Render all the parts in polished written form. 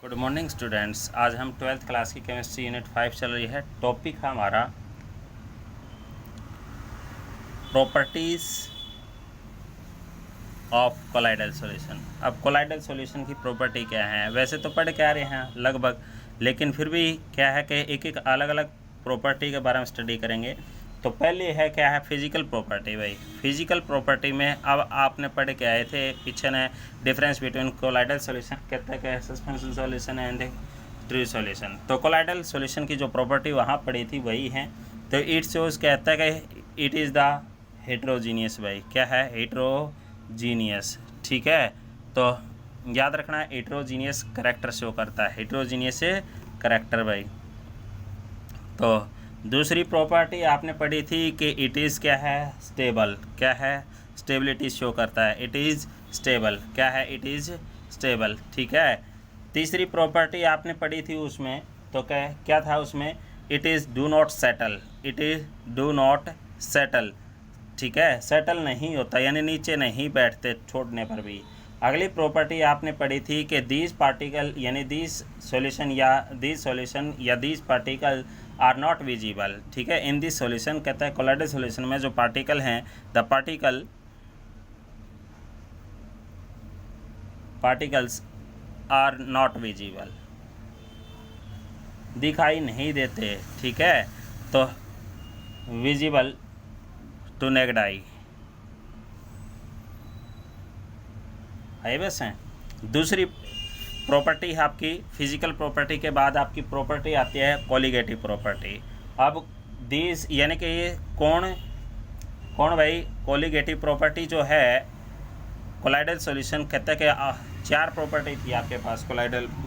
Good morning students. आज हम 12th class की केमिस्ट्री यूनिट 5 चल रही है। टॉपिक है हमारा प्रॉपर्टीज़ ऑफ कोलाइडल सॉल्यूशन। अब कोलाइडल सॉल्यूशन की प्रॉपर्टी क्या है, वैसे तो पढ़ के आ रहे हैं लगभग, लेकिन फिर भी क्या है कि एक एक अलग अलग प्रॉपर्टी के बारे में स्टडी करेंगे। तो पहले है क्या है, फिजिकल प्रॉपर्टी। भाई फिजिकल प्रॉपर्टी में अब आपने पढ़ के आए थे पीछे ने, डिफरेंस बिटवीन कोलाइडल सॉल्यूशन कहते हैं suspension solution and true solution. तो कोलाइडल सॉल्यूशन की जो प्रॉपर्टी वहाँ पढ़ी थी वही है। तो इट शोज कहता है कि इट इज़ द हेट्रोजीनियस। भाई क्या है, हेट्रोजीनियस। ठीक है, तो याद रखना है हेट्रोजीनियस करेक्टर शो करता है, हेट्रोजीनियस करेक्टर। भाई तो दूसरी प्रॉपर्टी आपने पढ़ी थी कि इट इज़ क्या है, स्टेबल। क्या है, स्टेबिलिटी शो करता है, इट इज़ स्टेबल। क्या है, इट इज़ स्टेबल। ठीक है, तीसरी प्रॉपर्टी आपने पढ़ी थी उसमें, तो क्या था उसमें, it is do not settle. It is do not settle. ठीक है, सेटल नहीं होता यानी नीचे नहीं बैठते छोड़ने पर भी। अगली प्रॉपर्टी आपने पढ़ी थी कि दीज पार्टिकल यानी दीज सॉल्यूशन या these particle are not visible. ठीक है, इन दिस सॉल्यूशन कहता है कोलाइडल सॉल्यूशन में जो पार्टिकल हैं, the particles are not visible, दिखाई नहीं देते। ठीक है, तो विजिबल टू नेक्ड आई है बस हैं। दूसरी प्रॉपर्टी है आपकी फिजिकल प्रॉपर्टी के बाद आपकी प्रॉपर्टी आती है कोलिगेटिव प्रॉपर्टी। अब दिस यानी कि ये कौन भाई, कोलिगेटिव प्रॉपर्टी जो है कोलाइडल सॉल्यूशन कहते हैं कि चार प्रॉपर्टी थी आपके पास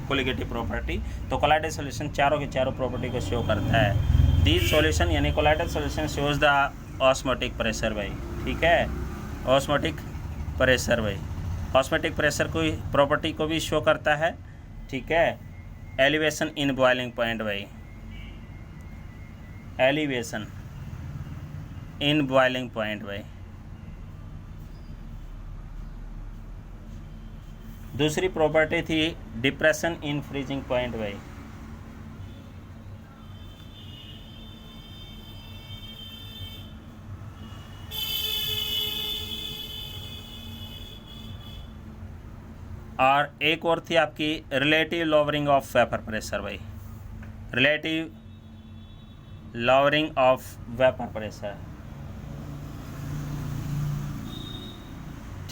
कोलिगेटिव प्रॉपर्टी। तो कोलाइडल सॉल्यूशन चारों के चारों प्रॉपर्टी को शो करता है। दिस सॉल्यूशन यानी colloidal solution shows the osmotic pressure. भाई ठीक है, ऑस्मोटिक प्रेशर। भाई ऑस्मोटिक प्रेशर को प्रॉपर्टी को भी शो करता है। ठीक है, एलिवेशन इन बॉइलिंग पॉइंट। भाई एलिवेशन इन बॉइलिंग पॉइंट। भाई दूसरी प्रॉपर्टी थी डिप्रेशन इन फ्रीजिंग पॉइंट। भाई और एक और थी आपकी relative lowering of vapour pressure. भाई relative lowering of vapour pressure.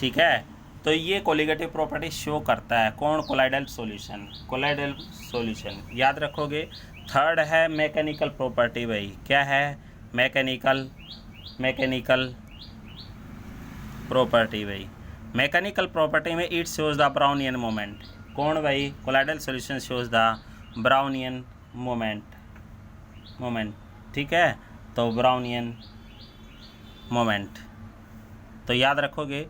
ठीक है, तो ये कोलिगेटिव प्रॉपर्टी शो करता है कौन, कोलाइडल सॉल्यूशन। याद रखोगे। थर्ड है मैकेनिकल प्रॉपर्टी। भाई क्या है, मैकेनिकल प्रॉपर्टी। भाई मैकेनिकल प्रॉपर्टी में it shows the Brownian moment. कौन भाई, colloidal solution shows the Brownian moment. ठीक है, तो ब्राउनियन मोमेंट तो याद रखोगे।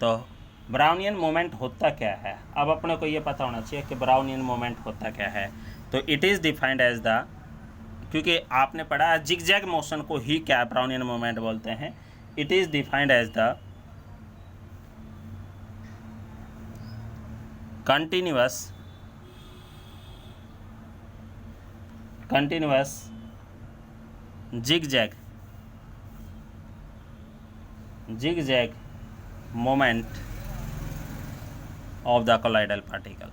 तो ब्राउनियन मोमेंट होता क्या है, अब अपने को ये पता होना चाहिए कि ब्राउनियन मोमेंट होता क्या है। तो it is defined as the, क्योंकि आपने पढ़ा जिगजैग मोशन को ही क्या ब्राउनियन मोमेंट बोलते हैं। It is defined as the continuous zigzag moment of the colloidal particle।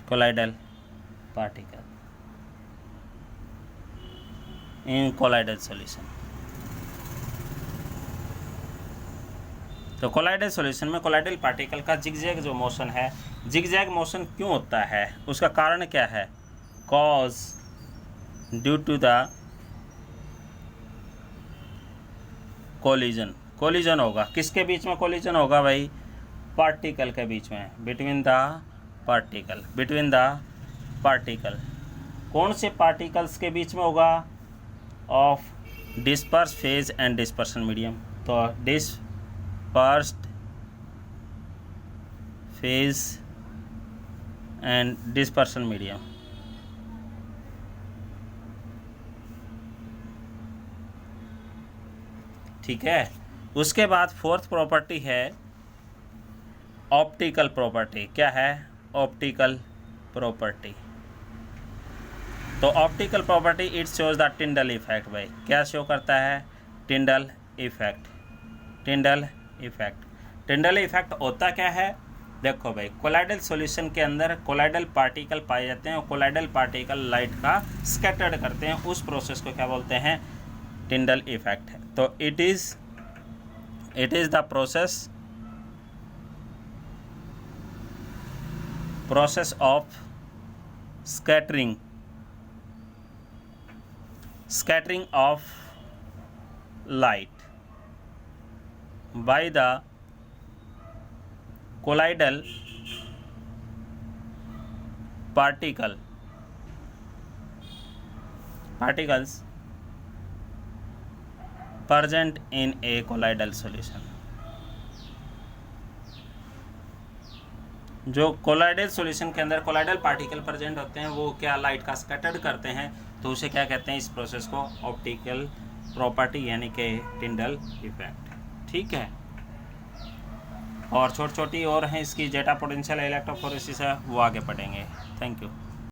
colloidal particle in colloidal solution। तो कोलाइडल सॉल्यूशन में कोलाइडल पार्टिकल का जिगजैग जो मोशन है, जिगजैग मोशन क्यों होता है, उसका कारण क्या है, cause due to the collision होगा। किसके बीच में कोलिजन होगा भाई, पार्टिकल के बीच में, बिटवीन द पार्टिकल। कौन से पार्टिकल्स के बीच में होगा, of disperse phase and dispersion medium. तो dispersed phase and dispersion medium. ठीक है, उसके बाद फोर्थ प्रॉपर्टी है ऑप्टिकल प्रॉपर्टी। क्या है? Optical property. तो optical property it shows the Tyndall effect. भाई क्या शो करता है? Tyndall effect. Tyndall effect. Tyndall effect होता क्या है? देखो भाई, कोलाइडल सॉल्यूशन के अंदर कोलाइडल पार्टिकल पाए जाते हैं और कोलाइडल पार्टिकल लाइट का स्कैटर्ड करते हैं। उस प्रोसेस को क्या बोलते हैं? Tyndall effect. तो it is the process of scattering of light by the colloidal particles present in a colloidal solution। जो कोलाइडल सॉल्यूशन के अंदर कोलाइडल पार्टिकल प्रेजेंट होते हैं वो क्या लाइट का स्कैटर्ड करते हैं, तो उसे क्या कहते हैं? इस प्रोसेस को ऑप्टिकल प्रॉपर्टी यानी कि टिंडल इफेक्ट। ठीक है। और छोटी छोटी और हैं इसकी जेटा पोटेंशियल इलेक्ट्रोफोरेसिस है, वो आगे पढ़ेंगे। Thank you.